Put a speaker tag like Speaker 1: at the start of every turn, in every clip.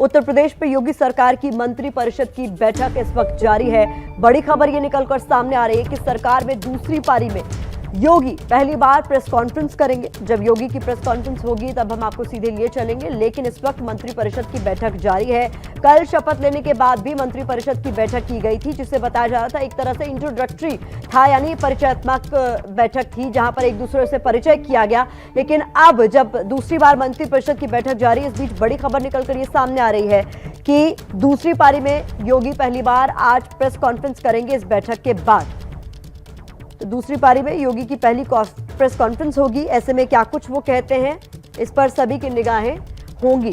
Speaker 1: उत्तर प्रदेश में योगी सरकार की मंत्री परिषद की बैठक इस वक्त जारी है। बड़ी खबर ये निकलकर सामने आ रही है कि सरकार में दूसरी पारी में योगी पहली बार प्रेस कॉन्फ्रेंस करेंगे। जब योगी की प्रेस कॉन्फ्रेंस होगी तब हम आपको सीधे लिए चलेंगे, लेकिन इस वक्त मंत्री परिषद की बैठक जारी है। कल शपथ लेने के बाद भी मंत्री परिषद की बैठक की गई थी, जिसे बताया जा रहा था एक तरह से इंट्रोडक्टरी था, यानी परिचयात्मक बैठक थी जहां पर एक दूसरे से परिचय किया गया। लेकिन अब जब दूसरी बार मंत्री परिषद की बैठक जारी है, इस बीच बड़ी खबर निकलकर ये सामने आ रही है कि दूसरी पारी में योगी पहली बार आज प्रेस कॉन्फ्रेंस करेंगे। इस बैठक के बाद तो दूसरी पारी में योगी की पहली प्रेस कॉन्फ्रेंस होगी। ऐसे में क्या कुछ वो कहते हैं, इस पर सभी की निगाहें होंगी।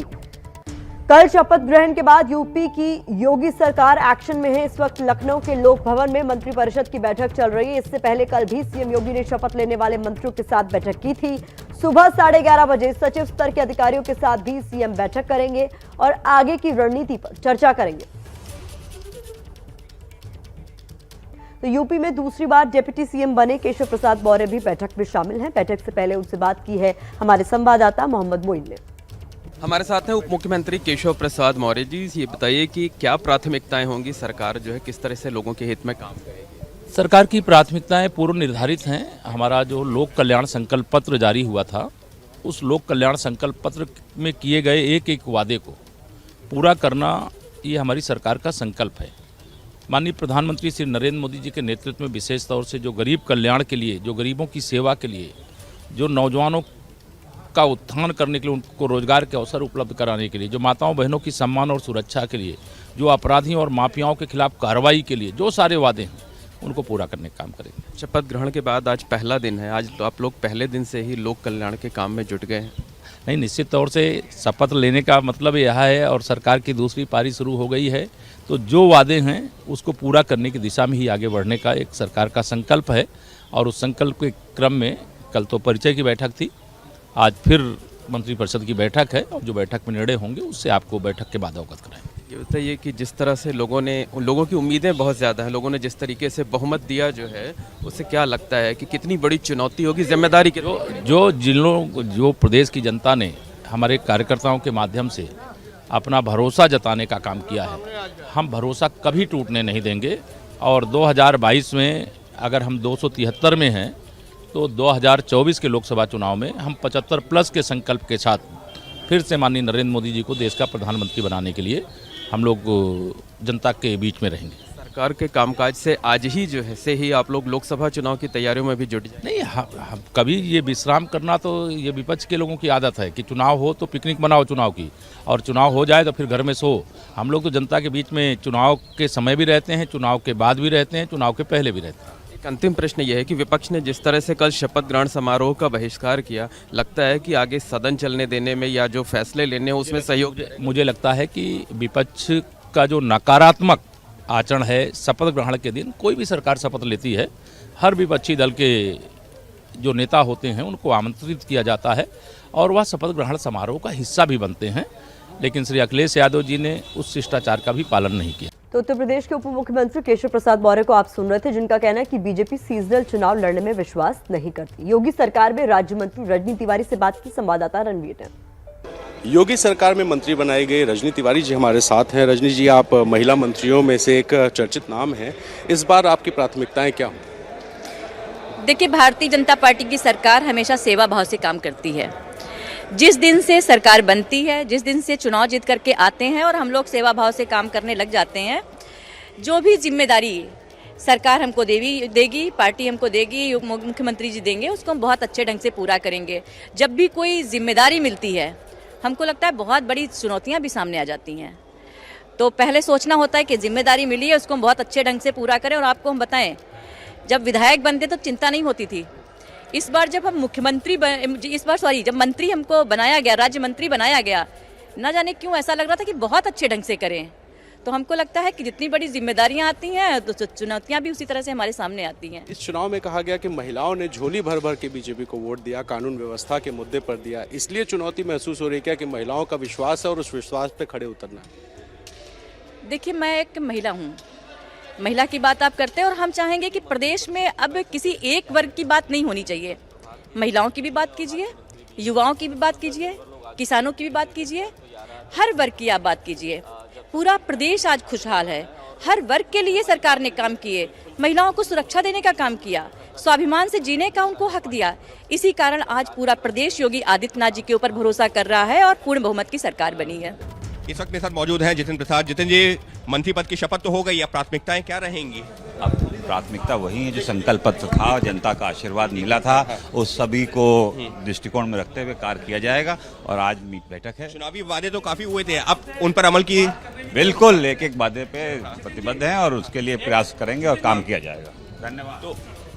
Speaker 1: कल शपथ ग्रहण के बाद यूपी की योगी सरकार एक्शन में है। इस वक्त लखनऊ के लोक भवन में मंत्री परिषद की बैठक चल रही है। इससे पहले कल भी सीएम योगी ने शपथ लेने वाले मंत्रियों के साथ बैठक की थी। सुबह 11:30 बजे सचिव स्तर के अधिकारियों के साथ भी सीएम बैठक करेंगे और आगे की रणनीति पर चर्चा करेंगे। तो यूपी में दूसरी बार डिप्टी सीएम बने केशव प्रसाद मौर्य भी बैठक में शामिल हैं। बैठक से पहले उनसे बात की है हमारे संवाददाता मोहम्मद मोइन ने।
Speaker 2: हमारे साथ हैं उप मुख्यमंत्री केशव प्रसाद मौर्य जी। ये बताइए कि क्या प्राथमिकताएं होंगी, सरकार जो है किस तरह से लोगों के हित में काम करेगी?
Speaker 3: सरकार की प्राथमिकताएं पूर्व निर्धारित हैं। हमारा जो लोक कल्याण संकल्प पत्र जारी हुआ था, उस लोक कल्याण संकल्प पत्र में किए गए एक एक वादे को पूरा करना, ये हमारी सरकार का संकल्प है। माननीय प्रधानमंत्री श्री नरेंद्र मोदी जी के नेतृत्व में विशेष तौर से जो गरीब कल्याण के लिए, जो गरीबों की सेवा के लिए, जो नौजवानों का उत्थान करने के लिए, उनको रोजगार के अवसर उपलब्ध कराने के लिए, जो माताओं बहनों की सम्मान और सुरक्षा के लिए, जो अपराधियों और माफियाओं के खिलाफ कार्रवाई के लिए जो सारे वादे हैं उनको पूरा करने का काम करेंगे।
Speaker 2: शपथ ग्रहण के बाद आज पहला दिन है, आज तो आप लोग पहले दिन से ही लोक कल्याण के काम में जुट गए हैं।
Speaker 3: नहीं, निश्चित तौर से शपथ लेने का मतलब यह है और सरकार की दूसरी पारी शुरू हो गई है, तो जो वादे हैं उसको पूरा करने की दिशा में ही आगे बढ़ने का एक सरकार का संकल्प है। और उस संकल्प के क्रम में कल तो परिचय की बैठक थी, आज फिर मंत्री परिषद की बैठक है और जो बैठक में निर्णय होंगे उससे आपको बैठक के बाद अवगत कराएंगे।
Speaker 2: ये बताइए कि जिस तरह से लोगों की उम्मीदें बहुत ज़्यादा हैं, लोगों ने जिस तरीके से बहुमत दिया जो है, उससे क्या लगता है कि कितनी बड़ी चुनौती होगी, जिम्मेदारी की?
Speaker 3: जो प्रदेश की जनता ने हमारे कार्यकर्ताओं के माध्यम से अपना भरोसा जताने का काम किया है, हम भरोसा कभी टूटने नहीं देंगे। और 2022 में अगर हम 273 में हैं तो 2024 के लोकसभा चुनाव में हम 75+ के संकल्प के साथ फिर से माननीय नरेंद्र मोदी जी को देश का प्रधानमंत्री बनाने के लिए हम लोग जनता के बीच में रहेंगे।
Speaker 2: सरकार के कामकाज से आज ही जो है से ही आप लोग लोकसभा चुनाव की तैयारियों में भी जुट जाए?
Speaker 3: नहीं, हम कभी ये विश्राम करना तो ये विपक्ष के लोगों की आदत है कि चुनाव हो तो पिकनिक मनाओ चुनाव की, और चुनाव हो जाए तो फिर घर में सो। हम लोग तो जनता के बीच में चुनाव के समय भी रहते हैं, चुनाव के बाद भी रहते हैं, चुनाव के पहले भी रहते हैं।
Speaker 2: एक अंतिम प्रश्न यह है कि विपक्ष ने जिस तरह से कल शपथ ग्रहण समारोह का बहिष्कार किया, लगता है कि आगे सदन चलने देने में या जो फैसले लेने हैं उसमें सहयोग?
Speaker 3: मुझे लगता है कि विपक्ष का जो नकारात्मक आचरण है, शपथ ग्रहण के दिन कोई भी सरकार शपथ लेती है, हर विपक्षी दल के जो नेता होते हैं उनको आमंत्रित किया जाता है और वह शपथ ग्रहण समारोह का हिस्सा भी बनते हैं, लेकिन श्री अखिलेश यादव जी ने उस शिष्टाचार का भी पालन नहीं किया।
Speaker 1: तो उत्तर प्रदेश के उप मुख्यमंत्री केशव प्रसाद मौर्य को आप सुन रहे थे, जिनका कहना है कि बीजेपी सीजनल चुनाव लड़ने में विश्वास नहीं करती। योगी सरकार में राज्य मंत्री रजनी तिवारी से बात की संवाददाता रणवीर ने।
Speaker 4: योगी सरकार में मंत्री बनाए गए रजनी तिवारी जी हमारे साथ हैं। रजनी जी, आप महिला मंत्रियों में से एक चर्चित नाम है, इस बार आपकी प्राथमिकताएं क्या हों?
Speaker 5: देखिए, भारतीय जनता पार्टी की सरकार हमेशा सेवा भाव से काम करती है। जिस दिन से सरकार बनती है, जिस दिन से चुनाव जीत करके आते हैं और हम लोग सेवा भाव से काम करने लग जाते हैं, जो भी जिम्मेदारी सरकार हमको देगी, पार्टी हमको देगी, मुख्यमंत्री जी देंगे, उसको हम बहुत अच्छे ढंग से पूरा करेंगे। जब भी कोई जिम्मेदारी मिलती है, हमको लगता है बहुत बड़ी चुनौतियां भी सामने आ जाती हैं, तो पहले सोचना होता है कि जिम्मेदारी मिली है उसको हम बहुत अच्छे ढंग से पूरा करें। और आपको हम बताएं, जब विधायक बनते तो चिंता नहीं होती थी। इस बार जब हम जब मंत्री हमको बनाया गया, राज्य मंत्री बनाया गया, ना जाने क्यों ऐसा लग रहा था कि बहुत अच्छे ढंग से करें। तो हमको लगता है कि जितनी बड़ी जिम्मेदारियां आती हैं तो चुनौतियां भी उसी तरह से हमारे सामने आती हैं।
Speaker 4: इस चुनाव में कहा गया कि महिलाओं ने झोली भर भर के बीजेपी को वोट दिया, कानून व्यवस्था के मुद्दे पर दिया, इसलिए चुनौती महसूस हो रही है क्या कि महिलाओं का विश्वास है और उस विश्वास पे खड़े उतरना?
Speaker 5: देखिए, मैं एक महिला हूँ, महिला की बात आप करते हैं और हम चाहेंगे कि प्रदेश में अब किसी एक वर्ग की बात नहीं होनी चाहिए। महिलाओं की भी बात कीजिए, युवाओं की भी बात कीजिए, किसानों की भी बात कीजिए, हर वर्ग की आप बात कीजिए, पूरा प्रदेश आज खुशहाल है। हर वर्ग के लिए सरकार ने काम किए, महिलाओं को सुरक्षा देने का काम किया, स्वाभिमान से जीने का उनको हक दिया। इसी कारण आज पूरा प्रदेश योगी आदित्यनाथ जी के ऊपर भरोसा कर रहा है और पूर्ण बहुमत की सरकार बनी है।
Speaker 4: इस वक्त मेरे साथ मौजूद हैं जितिन प्रसाद। जितिन जी, मंत्री पद की शपथ तो हो गई, अब प्राथमिकताएं क्या रहेंगी?
Speaker 6: अब प्राथमिकता वही है जो संकल्प पत्र था, जनता का आशीर्वाद नीला था, उस सभी को दृष्टिकोण में रखते हुए कार्य किया जाएगा। और आज मीट बैठक है।
Speaker 4: चुनावी वादे तो काफी हुए थे, अब उन पर अमल की?
Speaker 6: बिल्कुल, एक एक वादे पे प्रतिबद्ध हैं और उसके लिए प्रयास करेंगे और काम किया जाएगा। धन्यवाद।
Speaker 4: तो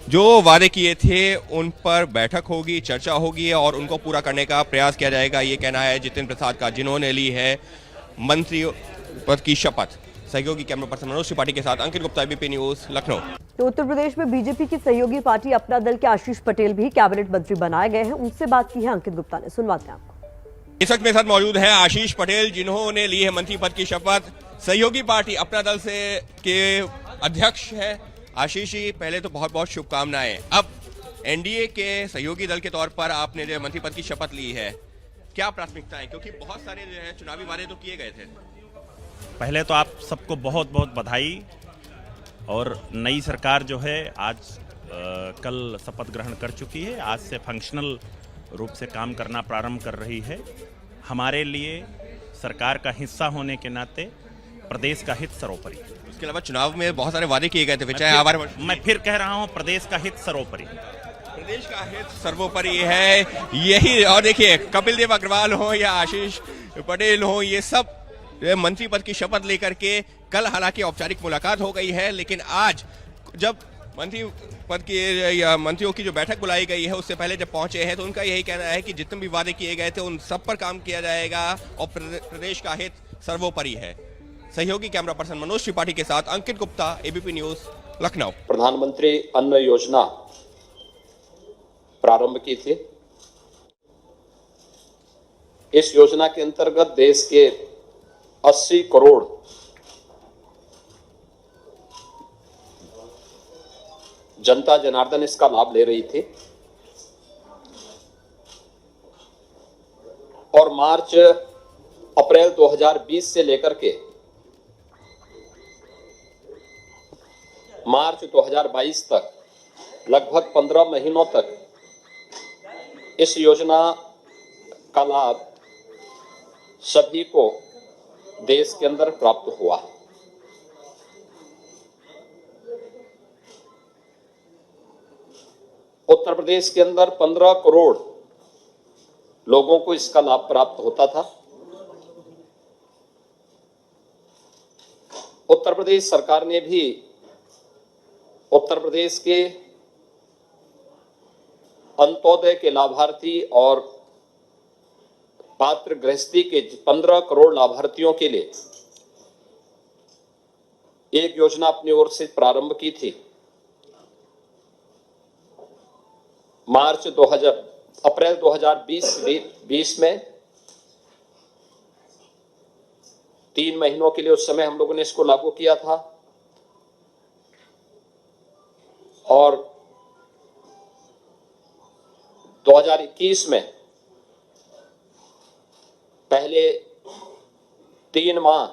Speaker 4: जो वादे किए थे उन पर बैठक होगी, चर्चा होगी और उनको पूरा करने का प्रयास किया जाएगा, ये कहना है जितिन प्रसाद का, जिन्होंने ली है मंत्री पद की शपथ। सहयोगी कैमरा पर्सन मनोज त्रिपाठी के साथ अंकित गुप्ता, एबीपी न्यूज, लखनऊ।
Speaker 1: तो उत्तर प्रदेश में बीजेपी की सहयोगी पार्टी अपना दल के आशीष पटेल भी कैबिनेट मंत्री बनाए गए हैं। उनसे बात की है अंकित गुप्ता ने, सुनवाते हैं आपको।
Speaker 4: इस वक्त मेरे साथ मौजूद है आशीष पटेल, जिन्होंने ली है मंत्री पद की शपथ। सहयोगी पार्टी अपना दल से के अध्यक्ष है। आशीष जी, पहले तो बहुत बहुत शुभकामनाएं। अब एनडीए के सहयोगी दल के तौर पर आपने जो मंत्री पद की शपथ ली है, क्या प्राथमिकताएं? क्योंकि बहुत सारे जो है चुनावी वादे तो किए गए थे।
Speaker 7: पहले तो आप सबको बहुत बहुत बधाई। और नई सरकार जो है आज कल शपथ ग्रहण कर चुकी है, आज से फंक्शनल रूप से काम करना प्रारंभ कर रही है। हमारे लिए सरकार का हिस्सा होने के नाते प्रदेश का हित सर्वोपरि।
Speaker 4: उसके अलावा चुनाव में बहुत सारे वादे किए गए थे, चाहे
Speaker 7: मैं फिर कह रहा हूं, प्रदेश का हित सर्वोपरि।
Speaker 4: प्रदेश का हित सर्वोपरि है, यही। और देखिए, कपिल देव अग्रवाल हो या आशीष पटेल हो, ये सब मंत्री पद की शपथ लेकर के कल हालांकि औपचारिक मुलाकात हो गई है, लेकिन आज जब मंत्री पद की या मंत्रियों की जो बैठक बुलाई गई है, उससे पहले जब पहुंचे हैं तो उनका यही कहना है कि जितने भी वादे किए गए थे उन सब पर काम किया जाएगा और प्रदेश का हित सर्वोपरि है। सहयोगी कैमरा पर्सन मनोज त्रिपाठी के साथ अंकित गुप्ता, एबीपी न्यूज, लखनऊ।
Speaker 8: प्रधानमंत्री अन्न योजना प्रारंभ की थी। इस योजना के अंतर्गत देश के 80 करोड़ जनता जनार्दन इसका लाभ ले रही थी और अप्रैल 2020 से लेकर के मार्च 2022 तक लगभग 15 महीनों तक इस योजना का लाभ सभी को देश के अंदर प्राप्त हुआ। उत्तर प्रदेश के अंदर 15 करोड़ लोगों को इसका लाभ प्राप्त होता था। उत्तर प्रदेश सरकार ने भी उत्तर प्रदेश के अंत्योदय के लाभार्थी और पात्र गृहस्थी के 15 करोड़ लाभार्थियों के लिए एक योजना अपनी ओर से प्रारंभ की थी। अप्रैल 2020 में 3 महीनों के लिए उस समय हम लोगों ने इसको लागू किया था और 2021 में पहले 3 माह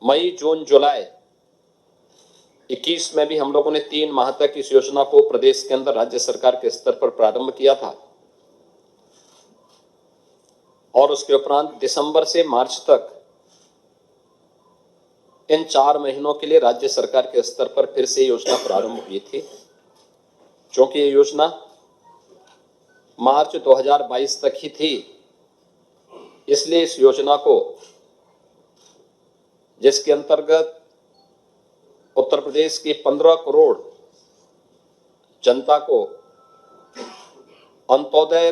Speaker 8: मई, जून, जुलाई 21 में भी हम लोगों ने 3 माह तक इस योजना को प्रदेश के अंदर राज्य सरकार के स्तर पर प्रारंभ किया था और उसके उपरांत दिसंबर से मार्च तक इन 4 महीनों के लिए राज्य सरकार के स्तर पर फिर से योजना प्रारंभ हुई थी। क्योंकि ये योजना मार्च 2022 तक ही थी, इसलिए इस योजना को, जिसके अंतर्गत उत्तर प्रदेश की 15 करोड़ जनता को अंत्योदय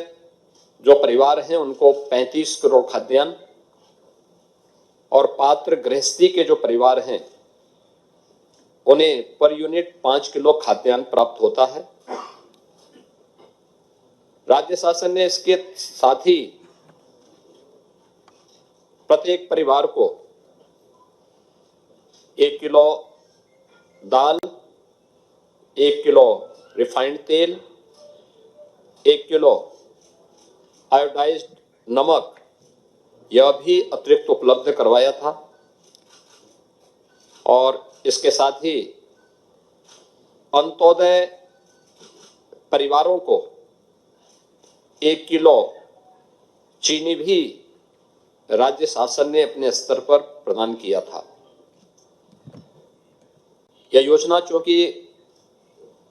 Speaker 8: जो परिवार हैं उनको 35 करोड़ खाद्यान्न और पात्र गृहस्थी के जो परिवार हैं उन्हें पर यूनिट 5 किलो खाद्यान्न प्राप्त होता है। राज्य शासन ने इसके साथ ही प्रत्येक परिवार को 1 किलो दाल, 1 किलो रिफाइंड तेल, 1 किलो आयोडाइज्ड नमक यह भी अतिरिक्त उपलब्ध करवाया था और इसके साथ ही अंत्योदय परिवारों को 1 किलो चीनी भी राज्य शासन ने अपने स्तर पर प्रदान किया था। यह योजना चूंकि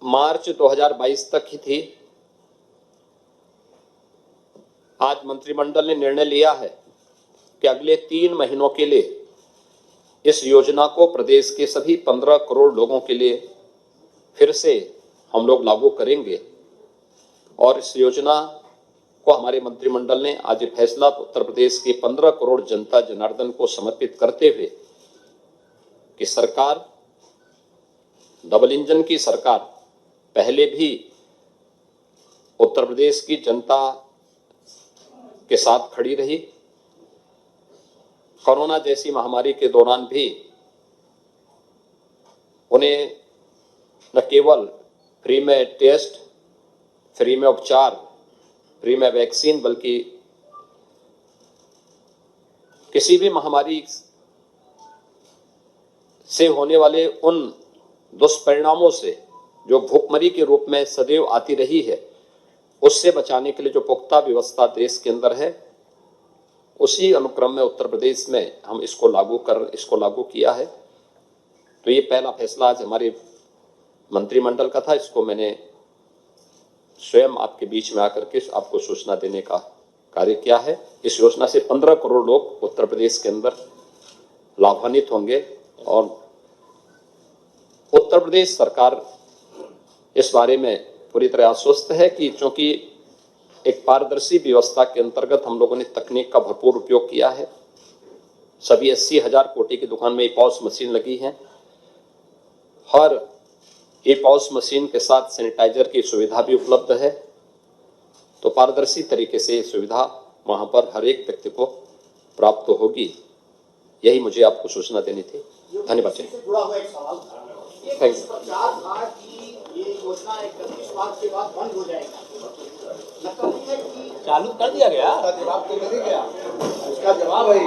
Speaker 8: मार्च 2022 तक ही थी, आज मंत्रिमंडल ने निर्णय लिया है कि अगले 3 महीनों के लिए इस योजना को प्रदेश के सभी 15 करोड़ लोगों के लिए फिर से हम लोग लागू करेंगे। और इस योजना को हमारे मंत्रिमंडल ने आज फैसला उत्तर प्रदेश के 15 करोड़ जनता जनार्दन को समर्पित करते हुए कि सरकार डबल इंजन की सरकार पहले भी उत्तर प्रदेश की जनता के साथ खड़ी रही। कोरोना जैसी महामारी के दौरान भी उन्हें न केवल फ्री में टेस्ट, फ्री में उपचार, फ्री में वैक्सीन, बल्कि किसी भी महामारी से होने वाले उन दुष्परिणामों से जो भूखमरी के रूप में सदैव आती रही है, उससे बचाने के लिए जो पुख्ता व्यवस्था देश के अंदर है, उसी अनुक्रम में उत्तर प्रदेश में हम इसको लागू किया है। तो ये पहला फैसला आज हमारे मंत्रिमंडल का था। इसको मैंने स्वयं आपके बीच में आकर के आपको सूचना देने का कार्य किया है। इस योजना से 15 करोड़ लोग उत्तर प्रदेश के अंदर लाभान्वित होंगे और उत्तर प्रदेश सरकार इस बारे में पूरी तरह आश्वस्त है कि चूंकि एक पारदर्शी व्यवस्था के अंतर्गत हम लोगों ने तकनीक का भरपूर उपयोग किया है। सभी 80,000 कोटी की दुकान में ई-पॉस मशीन लगी है। हर ई-पॉस मशीन के साथ सैनिटाइजर की सुविधा भी उपलब्ध है। तो पारदर्शी तरीके से सुविधा वहां पर हर एक व्यक्ति को प्राप्त होगी। यही मुझे आपको सूचना देनी थी। धन्यवाद।
Speaker 9: जुड़ा हुआ एक सवाल था।
Speaker 8: Thank you.
Speaker 9: प्रचार था कि ये योजना 31 मार्च के बाद बंद हो जाएगा। लगता नहीं है कि
Speaker 10: चालू कर दिया गया।
Speaker 9: उसका जवाब तो नहीं गया। उसका जवाब है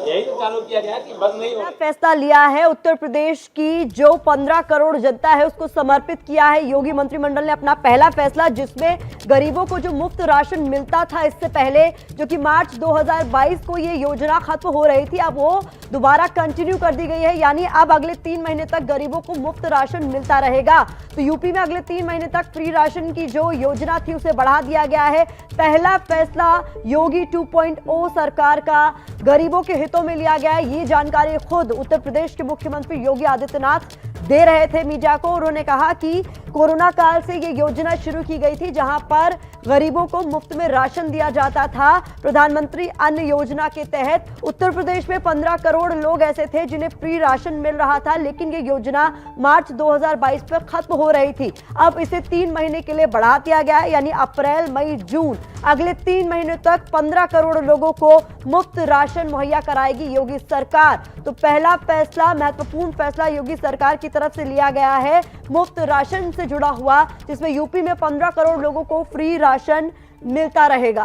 Speaker 10: यही तो चालू किया गया कि बंद नहीं हो।
Speaker 1: फैसला लिया है उत्तर प्रदेश की जो 15 करोड़ जनता है उसको समर्पित किया है योगी मंत्रिमंडल ने अपना पहला फैसला, जिसमें गरीबों को जो मुफ्त राशन मिलता था इससे पहले, जो कि मार्च 2022 को ये योजना खत्म हो रही थी, अब वो दोबारा कंटिन्यू कर दी गई है। यानी अब अगले 3 महीने तक गरीबों को मुफ्त राशन मिलता रहेगा। तो यूपी में अगले 3 महीने तक फ्री राशन की जो योजना थी उसे बढ़ा दिया गया है। पहला फैसला योगी 2.0 सरकार का गरीबों के हितों में लिया गया है। ये जानकारी खुद उत्तर प्रदेश के मुख्यमंत्री योगी आदित्यनाथ दे रहे थे मीडिया को। उन्होंने कहा कि कोरोना काल से ये योजना शुरू की गई थी, जहां पर गरीबों को मुफ्त में राशन दिया जाता था। प्रधानमंत्री अन्न योजना के तहत उत्तर प्रदेश में 15 करोड़ लोग ऐसे थे जिन्हें फ्री राशन मिल रहा था, लेकिन ये योजना मार्च 2022 पर खत्म हो रही थी। अब इसे 3 महीने के लिए बढ़ा दिया गया है, यानी अप्रैल, मई, जून, अगले 3 महीने तक 15 करोड़ लोगों को मुफ्त राशन मुहैया कराएगी योगी सरकार। तो पहला फैसला, महत्वपूर्ण फैसला योगी सरकार की तरफ से लिया गया है मुफ्त राशन से जुड़ा हुआ, जिसमें यूपी में 15 करोड़ लोगों को फ्री राशन मिलता रहेगा।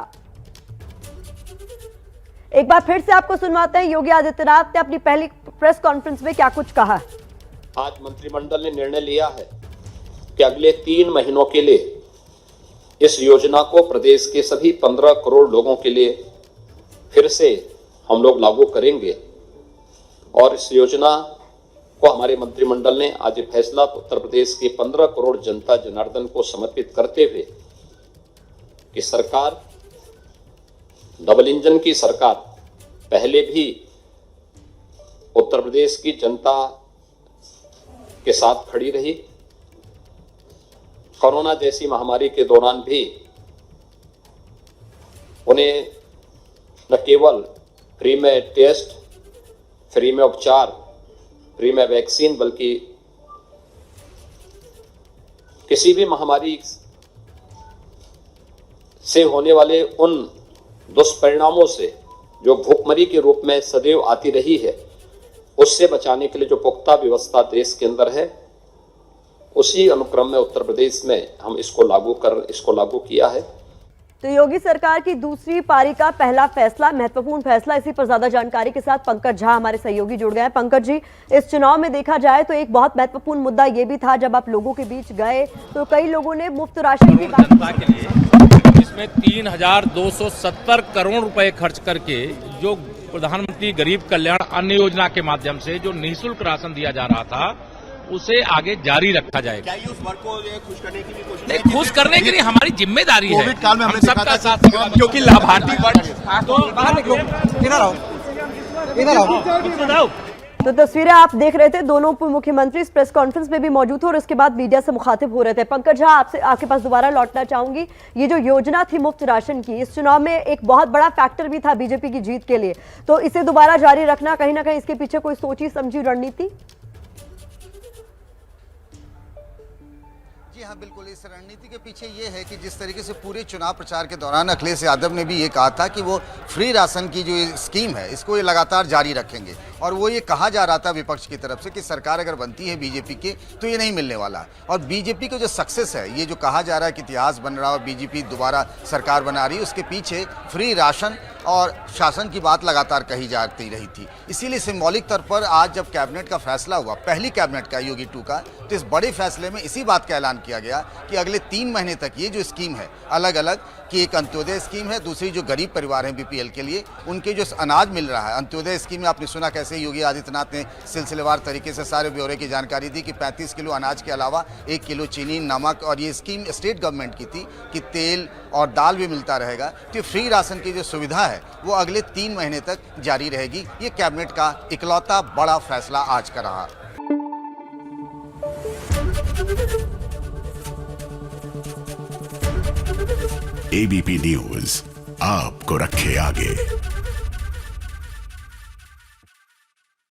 Speaker 1: एक बार फिर से आपको सुनवाते हैं योगी आदित्यनाथ ने अपनी पहली प्रेस कॉन्फ्रेंस में क्या कुछ कहा।
Speaker 8: आज मंत्रिमंडल ने निर्णय लिया है कि अगले 3 महीनों के लिए इस योजना को प्रदेश के सभी 15 करोड़ लोगों के लिए फिर से हम लोग लागू करेंगे। और इस योजना को हमारे मंत्रिमंडल ने आज फैसला उत्तर प्रदेश के 15 करोड़ जनता जनार्दन को समर्पित करते हुए कि सरकार डबल इंजन की सरकार पहले भी उत्तर प्रदेश की जनता के साथ खड़ी रही। कोरोना जैसी महामारी के दौरान भी उन्हें न केवल फ्री में टेस्ट, फ्री में उपचार, फ्री में वैक्सीन, बल्कि किसी भी महामारी से होने वाले उन दुष्परिणामों से जो भूखमरी के रूप में सदैव आती रही है, उससे बचाने के लिए जो पुख्ता व्यवस्था देश के अंदर है, उसी अनुक्रम में उत्तर प्रदेश में हम इसको लागू किया है।
Speaker 1: तो योगी सरकार की दूसरी पारी का पहला फैसला, महत्वपूर्ण फैसला, इसी पर ज्यादा जानकारी के साथ पंकज झा हमारे सहयोगी जुड़ गए हैं। पंकज जी, इस चुनाव में देखा जाए तो एक बहुत महत्वपूर्ण मुद्दा ये भी था, जब आप लोगों के बीच गए तो कई लोगों ने मुफ्त राशन की बात,
Speaker 3: इसमें 3,270 करोड़ रुपए खर्च करके जो प्रधानमंत्री गरीब कल्याण अन्न योजना के माध्यम से जो निःशुल्क राशन दिया जा रहा था उसे आगे जारी रखा जाएगा।
Speaker 4: क्या ये उस वर्ग को खुश करने की भी कोशिश
Speaker 3: नहीं, खुश करने के लिए हमारी जिम्मेदारी है।
Speaker 11: कोविड काल में हमने
Speaker 3: हम
Speaker 11: देखा
Speaker 3: सबका
Speaker 11: था
Speaker 3: साथ,
Speaker 4: क्योंकि लाभार्थी वर्ग
Speaker 1: तो तस्वीरें आप देख रहे थे, दोनों उप मुख्यमंत्री इस प्रेस कॉन्फ्रेंस में भी मौजूद थे और इसके बाद मीडिया से मुखातिब हो रहे थे। पंकज झा, आपसे आपके पास दोबारा लौटना चाहूंगी। ये जो योजना थी मुफ्त राशन की, इस चुनाव में एक बहुत बड़ा फैक्टर भी था बीजेपी की जीत के लिए, तो इसे दोबारा जारी रखना, कहीं ना कहीं इसके पीछे कोई सोची समझी रणनीति?
Speaker 11: जी हाँ, बिल्कुल। इस रणनीति के पीछे ये है कि जिस तरीके से पूरे चुनाव प्रचार के दौरान अखिलेश यादव ने भी ये कहा था कि वो फ्री राशन की जो स्कीम है इसको ये लगातार जारी रखेंगे, और वो ये कहा जा रहा था विपक्ष की तरफ से कि सरकार अगर बनती है बीजेपी की तो ये नहीं मिलने वाला। और बीजेपी को जो सक्सेस है, ये जो कहा जा रहा है कि इतिहास बन रहा है, बीजेपी दोबारा सरकार बना रही है, उसके पीछे फ्री राशन और शासन की बात लगातार कही जाती रही थी। इसीलिए सिंबॉलिक तौर पर आज जब कैबिनेट का फैसला हुआ, पहली कैबिनेट का योगी 2 का, तो इस बड़े फैसले में इसी बात का ऐलान किया गया कि अगले 3 महीने तक ये जो स्कीम है अलग अलग, कि एक अंत्योदय स्कीम है, दूसरी जो गरीब परिवार हैं बीपीएल के लिए उनके जो अनाज मिल रहा है, अंत्योदय स्कीम में आपने सुना कैसे योगी आदित्यनाथ ने सिलसिलेवार तरीके से सारे ब्यौरे की जानकारी दी कि 35 किलो अनाज के अलावा 1 किलो चीनी, नमक, और ये स्कीम स्टेट गवर्नमेंट की थी कि तेल और दाल भी मिलता रहेगा। तो फ्री राशन की जो सुविधा है वो अगले 3 महीने तक जारी रहेगी। ये कैबिनेट का इकलौता बड़ा फैसला आज का रहा।
Speaker 12: एबीपी न्यूज आपको रखे आगे।